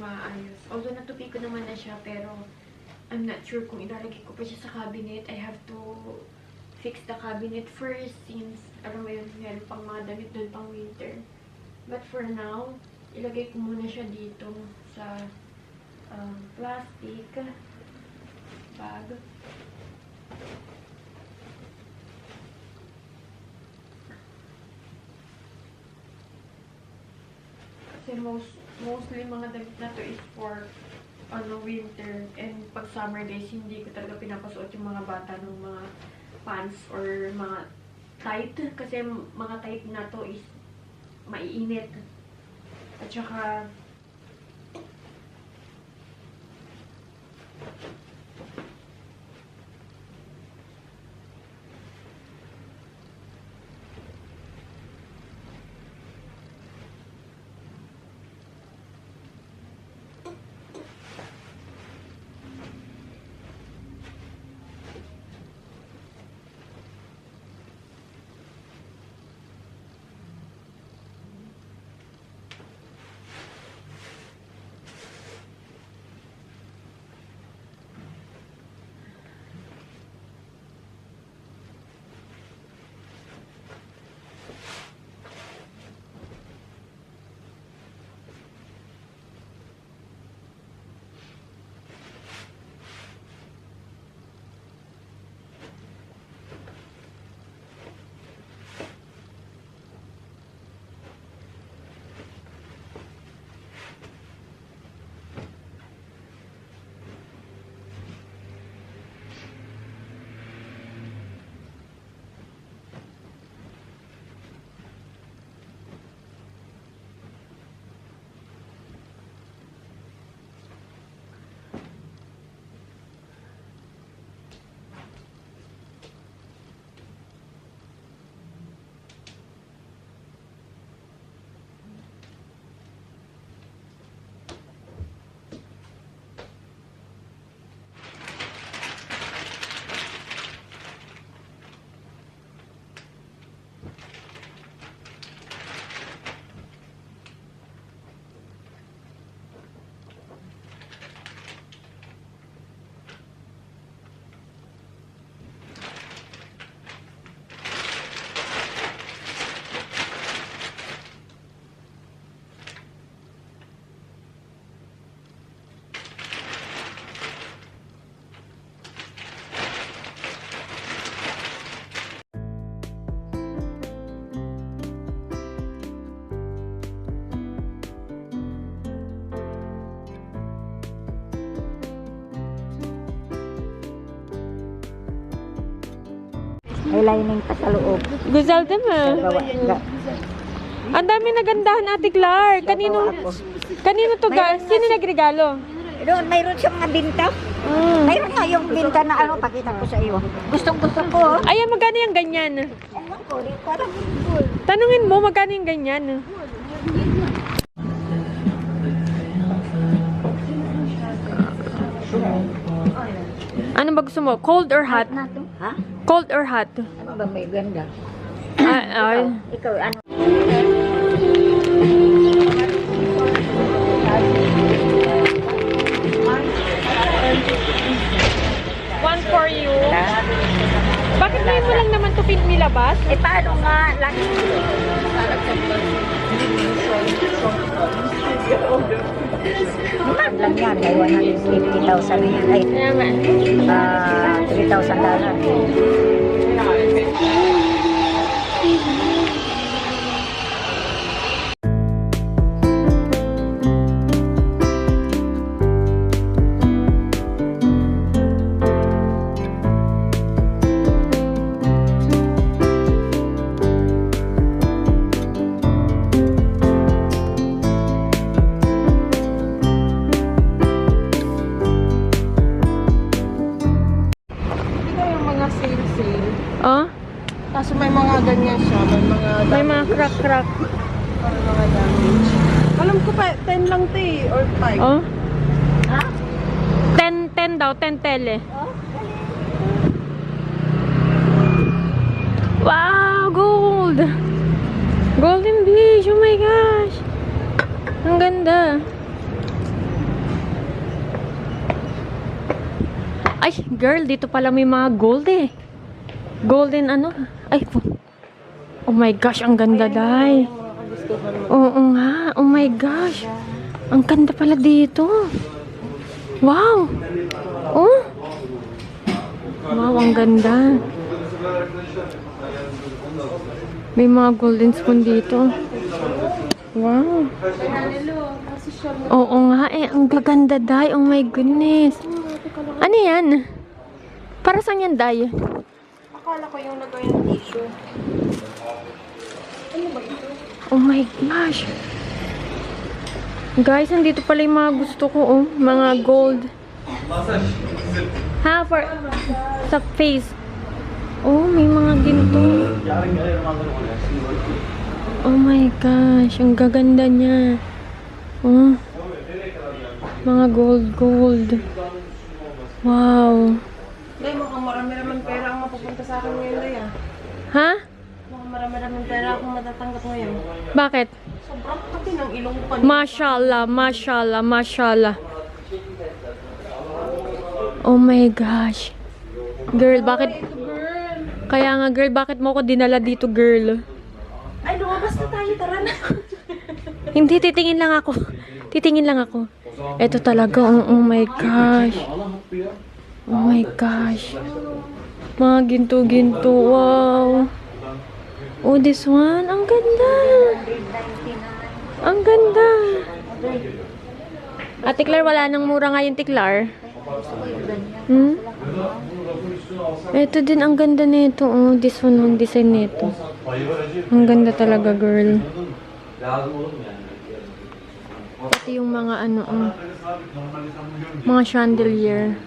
maayos. Although natupi ko naman na siya, pero I'm not sure kung ilalagay ko pa siya sa cabinet. I have to fix the cabinet first since, alam mo yun, meron pang mga damit doon pang winter. But for now, ilagay ko muna siya dito sa plastic bag. Kasi mostly mga damit na to is for winter, and pag summer guys, hindi ko talaga pinapasuot yung mga bata ng mga pants or mga tight, kasi mga tight na to is maiinit. At saka May lining pa sa loob. Guzalda mo. Ang dami nagandahan, Ate Clark. Kanino to ga? Sino nagregalo? Doon, mayroon siyang mga binta. Mayroon nga yung binta na pakita ko sa iyo. Gustong-gusto ko. Ayan, magkano yung ganyan? Ewan ko, parang gold. Tanungin mo, magkano yung ganyan? Ano ba gusto mo? Cold or hot? Na to? Ha? Cold or hot? Ano ba may ganda? Ikaw, ano? One for you. Bakit ngayon mo lang naman ito nilabas? Paano nga? Lagi. Mahal lang yan. May 150,000 na yan. Ay, $3,000. Oh? Kaso may mga ganyan siya, May mga crack-crack. mga damage. Alam ko pa, 10 lang to eh, or 5. Oh? Ha? 10 daw, 10 tele. Oh? Wow, gold! Golden Beach, oh my gosh! Ang ganda. girl, dito pala may mga gold eh. Golden ano? Ay, oh my gosh, ang ganda, day. Oo nga, oh my gosh. Ang ganda pala dito. Wow. Oh. Wow, ang ganda. May mga golden spoon dito. Wow. Oo nga eh, ang gaganda, day. Oh my goodness. Ano yan? Para saan yan, day? Akala ko yung lagay ng tissue. Ano ba ito? Oh my gosh. Guys, nandito pala yung mga gusto ko, oh. Mga gold. Ha? For sa face. Oh, may mga ginto. Oh my gosh. Ang gaganda niya. Oh. Mga gold. Wow. Day, mukhang marami-raming pera ang mapupunta sa akin ngayon, Day, ah. Ha? Mukhang marami-raming pera akong matatanggap ngayon. Bakit? Sobrang pati ng ilong ko. Mashallah. Oh my gosh. Girl, bakit? Kaya nga, girl, bakit mo ko dinala dito, girl? Ay, lumabas na tayo, tara na. Hindi, titingin lang ako. Ito talaga, oh my gosh. Oh my gosh. Mga ginto-ginto, wow. Oh, this one, ang ganda. Ang ganda. Ate Claire, wala nang mura ngayon, Tiklar. Ito din, ang ganda nito. Oh, this one, ang design nito. Ang ganda talaga, girl. Pati yung mga ano, mga chandelier.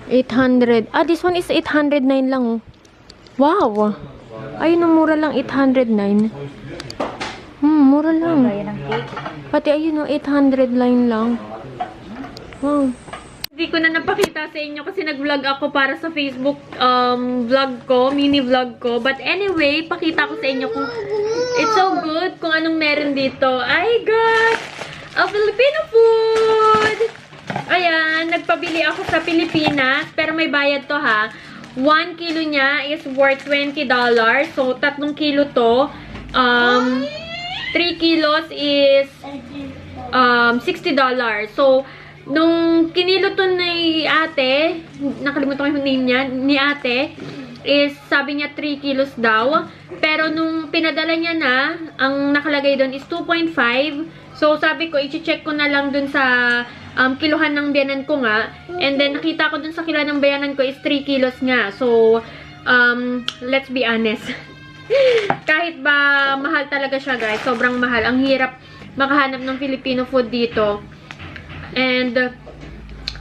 800. Ah, this one is 809 lang, oh. Wow. Ayun, ang mura lang, 809. Mura lang. Pati ayun, oh, 809 lang. Wow. Hindi ko na napakita sa inyo kasi nag-vlog ako para sa Facebook vlog ko, mini vlog ko. But anyway, pakita ko sa inyo kung it's so good kung anong meron dito. I got a Filipino food! Ayan, nagpabili ako sa Pilipinas, pero may bayad to ha. 1 kilo niya is worth $20. So, 3 kilo to. 3 kilos is $60. So, nung kinilo to ni ate, nakalimutan ko yung name niya, ni ate, is sabi niya 3 kilos daw. Pero nung pinadala niya na, ang nakalagay doon is 2.5. So, sabi ko, i-check ko na lang dun sa kiluhan ng biyanan ko nga. And then, nakita ko dun sa kiluhan ng biyanan ko is 3 kilos nga. So, let's be honest. Kahit ba mahal talaga siya, guys. Sobrang mahal. Ang hirap makahanap ng Filipino food dito. And,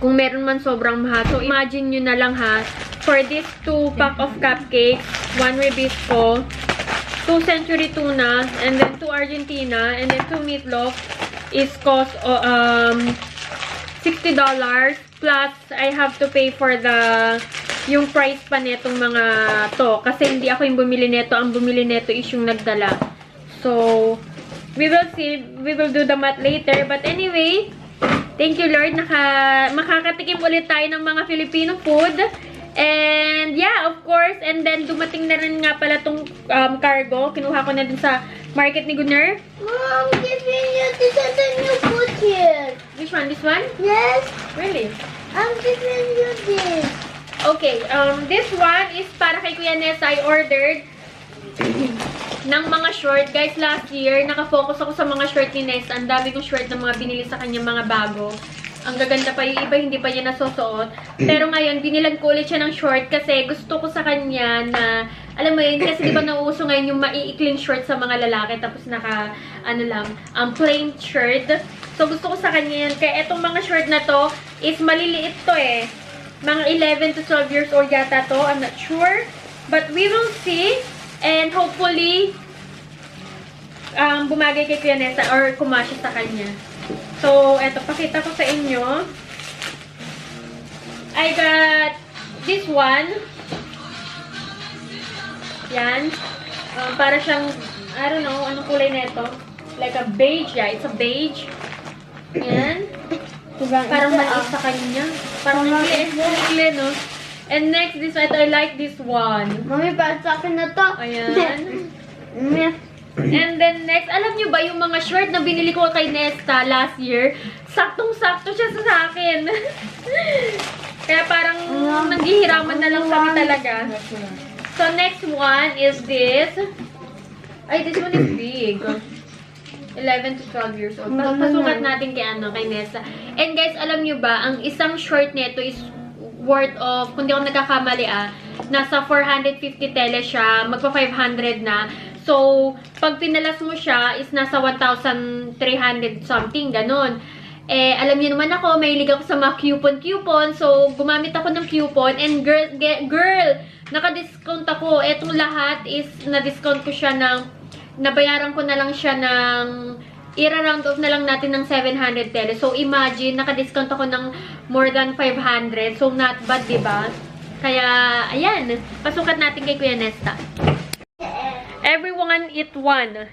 kung meron man sobrang mahal. So, imagine nyo na lang ha. For this 2 pack of cupcakes, 1 Ribisco, 2 Century Tuna, and then 2 Argentina, and then 2 meatloaf is cost $60. Plus, I have to pay for yung price pa netong mga to. Kasi hindi ako yung bumili neto. Ang bumili neto is yung nagdala. So, we will see. We will do the math later. But anyway, thank you, Lord. Makakatikim ulit tayo ng mga Filipino food. And, yeah, of course. And then, dumating na rin nga pala tong cargo. Kinuha ko na din sa market ni Gunnar. Mom, give me this is a new food here. Which one? This one? Yes, Really? I'm giving you this. Okay, this one is para kay Kuya Nessa. I ordered ng mga short. Guys, last year, nakafocus ako sa mga short ni Nessa. Ang dami kong short na mga binili sa kanya, mga bago. Ang gaganda pa yung iba, hindi pa niya nasusuot. Pero ngayon, binilan ko ulit siya ng short kasi gusto ko sa kanya na, alam mo yun, kasi di ba nauuso ngayon yung maiikling short sa mga lalaki, tapos naka, plain shirt. So, gusto ko sa kanya yan. Kaya itong mga short na to, is maliliit to eh. Mga 11 to 12 years old yata to. I'm not sure. But we will see. And hopefully, bumagay kay Kuya Nessa or kumasya sa kanya. So, eto, pakita ko sa inyo. I got this one. Yan. Para siyang, I don't know, anong kulay nito. Like a beige. Yeah, it's a beige. Yan. Parang maliit sa kanya. Parang ikli, no? And next, this one, I like this one. Mami, para sa akin na to. Ayan. And then next, alam nyo ba yung mga short na binili ko kay Nesta last year? Saktong-sakto siya sa akin. Kaya parang naghihiraman na lang kami talaga. So next one is this. Ay, this one is big. 11 to 12 years old. Pasukat natin kay Nesta. And guys, alam nyo ba, ang isang short nito is worth of, kung di ako nagkakamali nasa 450 tele siya, magpa 500 na. So, pag pinalas mo siya, is nasa 1,300 something, ganun. Eh, alam niyo naman ako, mahilig ako sa mga coupon. So, gumamit ako ng coupon. And girl, naka-discount ako. Etong lahat is, na-discount ko siya ng, nabayaran ko na lang siya ng, i-round off na lang natin ng 700 tele. So, imagine, naka-discount ako ng more than 500. So, not bad, diba? Kaya, ayan. Pasukat natin kay Kuya Nesta. Everyone eat one.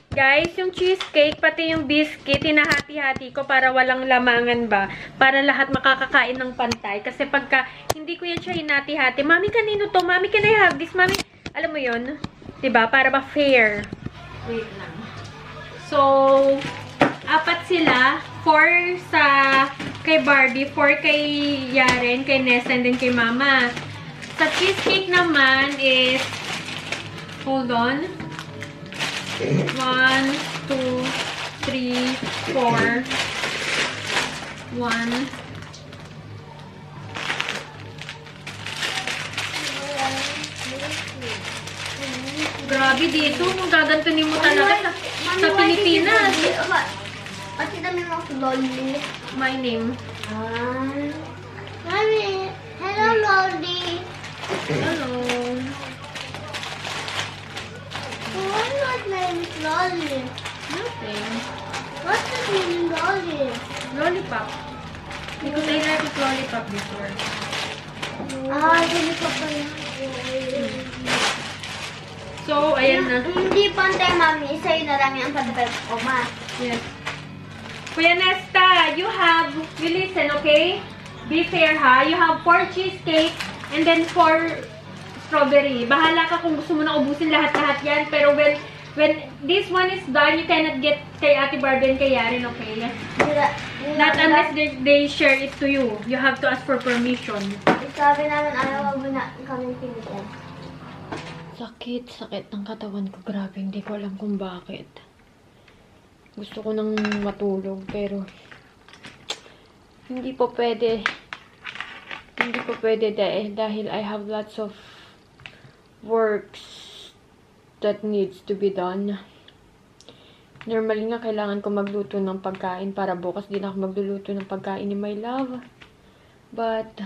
Guys, yung cheesecake, pati yung biscuit, hinahati-hati ko para walang lamangan ba? Para lahat makakakain ng pantay. Kasi pagka hindi ko yan siya hinati-hati, Mami, kanino to? Mami, can I have this? Mami, alam mo yun? Diba? Para ba fair? Wait lang. So, 4 sila. 4 sa kay Barbie, 4 kay Yaren, kay Nessa, and then kay Mama. Sa cheesecake naman is, hold on. 1, 2, 3, 4. 1. Grabe dito, kung gagantunin mo talaga sa Pilipinas. Pati dami mo lolly. My name. Mami, hello lolly. Hello. Why not name is lolly? Nothing. What's the meaning lolly? Lollipop. Because I like it lollipop before. Dili ko pa yan. So, ayan na. Hindi pantay, mami. Sa'yo na lang yung pantay ko, ma. Yes. Kuya Nesta, you listen, okay? Be fair, ha? You have 4 cheesecake and then 4 strawberry. Bahala ka kung gusto mo na ubusin lahat-lahat yan. Pero when this one is done, you cannot get kay Ate Barbie and kay Yaren, okay? Not unless they share it to you. You have to ask for permission. Sabi namin, ayaw mo na kaming pilitin. Sakit ng katawan ko. Grabe, hindi ko alam kung bakit. Gusto ko nang matulog, pero hindi po pwede. Hindi po pwede dahil I have lots of works that needs to be done. Normally nga, kailangan ko magluto ng pagkain para bukas din ako magluluto ng pagkain ni my love. But,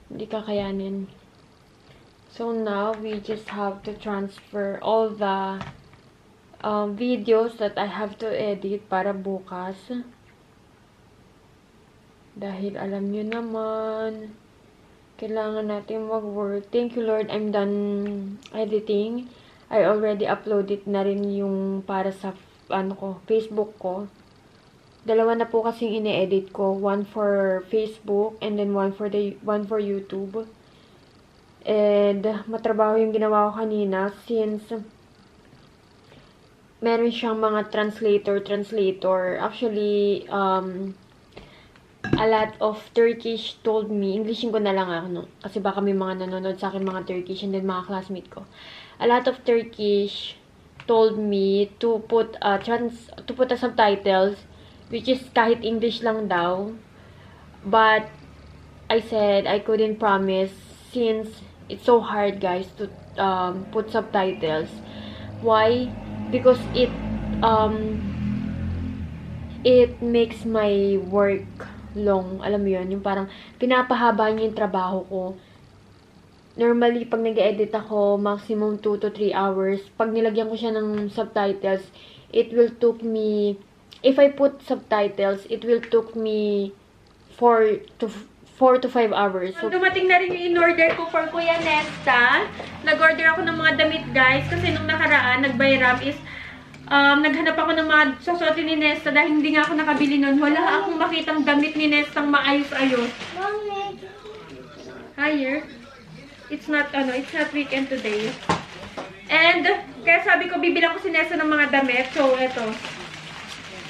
hindi kakayanin. So now, we just have to transfer all the videos that I have to edit para bukas. Dahil alam nyo naman, kailangan natin mag-work. Thank you, Lord. I'm done editing. I already uploaded na rin yung para sa Facebook ko. Dalawa na po kasing ine-edit ko. One for Facebook and then one for YouTube. And matrabaho yung ginawa ko kanina since meron siyang mga translator. Actually, a lot of Turkish told me, Englishin ko na lang no? Kasi baka may mga nanonood sa akin mga Turkish and then mga classmate ko. A lot of Turkish told me to put a subtitles, which is kahit English lang daw. But I said I couldn't promise since it's so hard, guys, to put subtitles. Why? Because it makes my work long. Alam mo yun? Yung parang pinapahaba niya yung trabaho ko. Normally, pag nag-edit ako, maximum 2 to 3 hours. Pag nilagyan ko siya ng subtitles, it will took me, if I put subtitles, it will took me 4 to 5 hours. So, dumating na rin yung in-order ko for Kuya Nesta. Nag-order ako ng mga damit, guys. Kasi nung nakaraan, nag-bayram is naghanap ako ng mga susuotin ni Nesta dahil hindi nga ako nakabili nun. Wala akong makitang damit ni Nestang maayos-ayos. Mommy. Higher. It's not weekend today. And, kaya sabi ko, bibilang ko si Nesta ng mga damit. So, eto.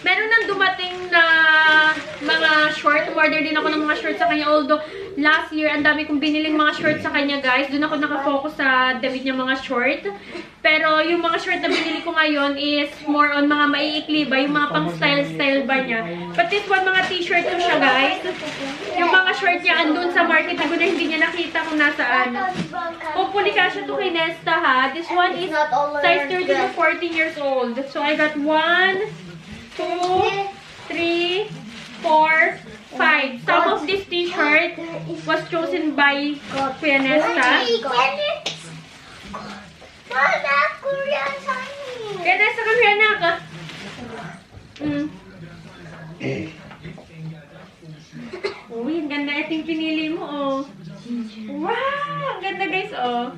Meron nang dumating na mga short. Order din ako ng mga shorts sa kanya. Although, last year, ang dami kong biniling mga shorts sa kanya, guys. Doon ako nakafocus sa damit niya mga short. Pero, yung mga short na binili ko ngayon is more on mga maiikli ba? Yung mga pang style-style ba niya. But this one, mga t-shirt ko siya, guys. Yung mga short niya, andun sa market ko na hindi niya nakita kung nasaan. Hopefully, kasha to kay Nesta, ha? This one is size 30 to 14 years old. So, I got 1, 2, 3, 4, 5. Some of this t-shirt was chosen by Kuya Nesta. Mama, Korean Chinese. Kaya Nesta, come here, anak. Uy, ang ganda iting pinili mo, oh. Wow! Ang ganda, guys, oh.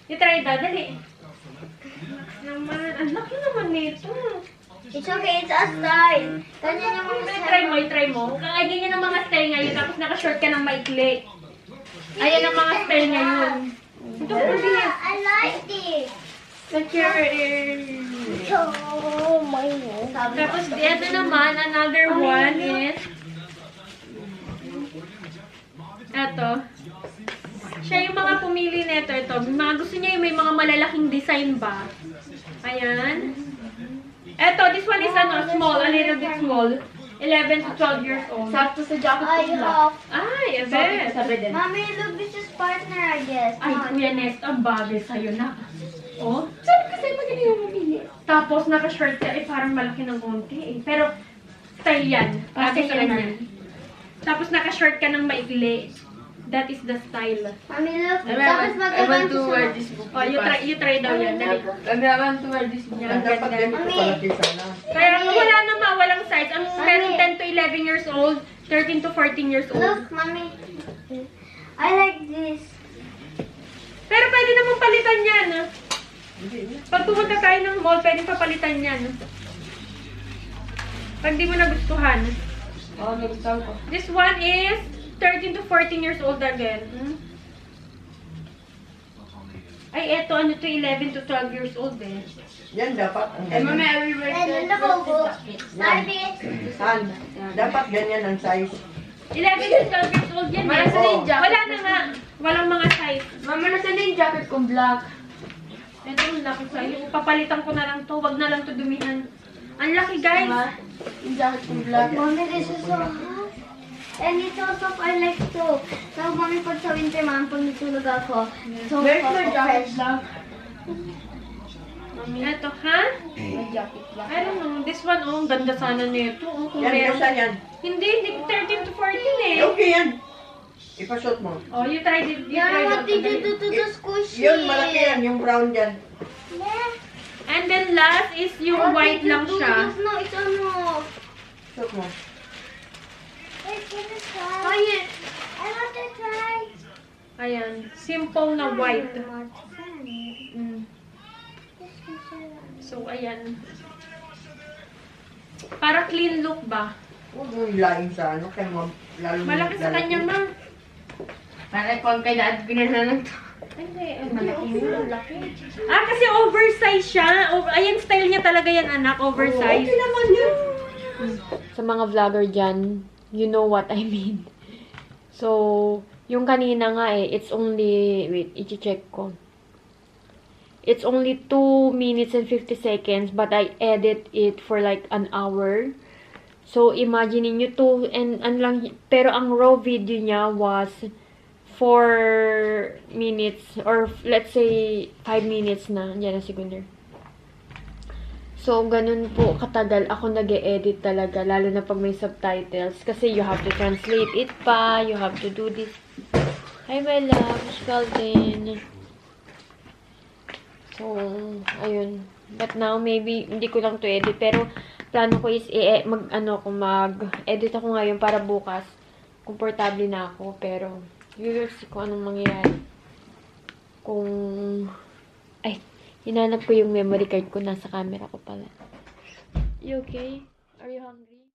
I-try daw, dali. Naman, ang laki naman nito. It's okay, it's a style. Ganyan yung mga style. I-try mo. Ay, ganyan ang mga style ngayon, tapos naka-short ka ng maikli. Ayan ang mga style ngayon. Ito, I like this. like your... Oh my God. Tapos, ito naman, another one is... Eto. Siya yung mga pumili nito. Ito. Mga gusto niya yung may mga malalaking design ba. Ayan. Eto, this one is small. A little bit small. 11 to 12 years old. Sakto sa jacket I ko lang. have. Ay, Ebe. Sabi din. Mommy, look, this is partner, I guess. Ay, Kuya Nest, ang bagay sa'yo na. Oh, sabi ko sa'yo, magaling yung mamili. Tapos, naka-short ka, parang malaki ng konti eh. Pero, style yan. Bagay sa kanya. Tapos, naka-short ka ng maikli. That is the style. Mommy, look. I Tapos want to wear this book. Oh, you try daw yan. Dali. I want to wear this book. Yan, Dapat ganda. ganito kalaki sana. Kaya wala naman, walang size. Ang meron 10 to 11 years old, 13 to 14 years old. Look, Mommy. I like this. Pero pwede naman palitan yan. Pag pumunta tayo ng mall, pwede papalitan yan. Pag di mo nagustuhan. Oh, nagustuhan ko. This one is 13 to 14 years old again. Ay, eto, ano to, 11 to 12 years old eh. Yan dapat. Eh, mami, I will wear And this. the logo. Mommy. Saan? Dapat ganyan ang size. 11 to 12 years old yan eh. Wala sa yung jacket. Wala na nga. Walang mga size. Mama, nasa na yung jacket kong black? Ito, ang laki sa'yo. Papalitan ko na lang to. Wag na lang to dumihan. Ang laki, guys. Ma, yung jacket kong black. Mommy, this is so hot. And it's also I like to. So, Mommy, pag sa winter, Mom, pag natulog ako, so Where's hot my ako jacket fresh. black? Ito, ha? My jacket black. I don't know. This one, oh, ang ganda sana nito. Oh, kung Yan, meron. basta yan. Hindi, 13 to 14 eh. Okay yan. Ipasot mo. Oh, you tried it. You Yeah, tried what did you do to the squishy? Yun, malaki yan. Yung brown dyan. Yeah. And then last is yung What white did you lang do? siya. No, it's ano. Pasot mo. Wait, can you try? Oh, yeah. I want to try. Ayan. Simple na white. Mm. So, ayan. Para clean look ba? Huwag mo ilaing sa ano. Kaya lalo Malaki sa kanya, ma. Malaki po ang kailangan pinananan to. Hindi, malaki yun. Ah, kasi oversize siya. Ayan, style niya talaga yan, anak. Oversize. Okay naman yun. Sa mga vlogger dyan, you know what I mean. So, yung kanina nga it's only, wait, i-check ko. It's only 2 minutes and 50 seconds, but I edit it for like an hour. So, imagine niyo pero ang raw video niya was 4 minutes, or let's say 5 minutes na. Yan na segunder. So, ganun po katagal ako nag-e-edit talaga, lalo na pag may subtitles. Kasi you have to translate it pa, you have to do this. Hi, my love. Sheldon. So, ayun. But now, maybe, hindi ko lang to edit. Pero, plano ko is, mag-edit ako ngayon para bukas. Komportable na ako. Pero, you will see kung anong mangyayari. Kung, Hinanap ko yung memory card ko. Nasa camera ko pala. You okay? Are you hungry?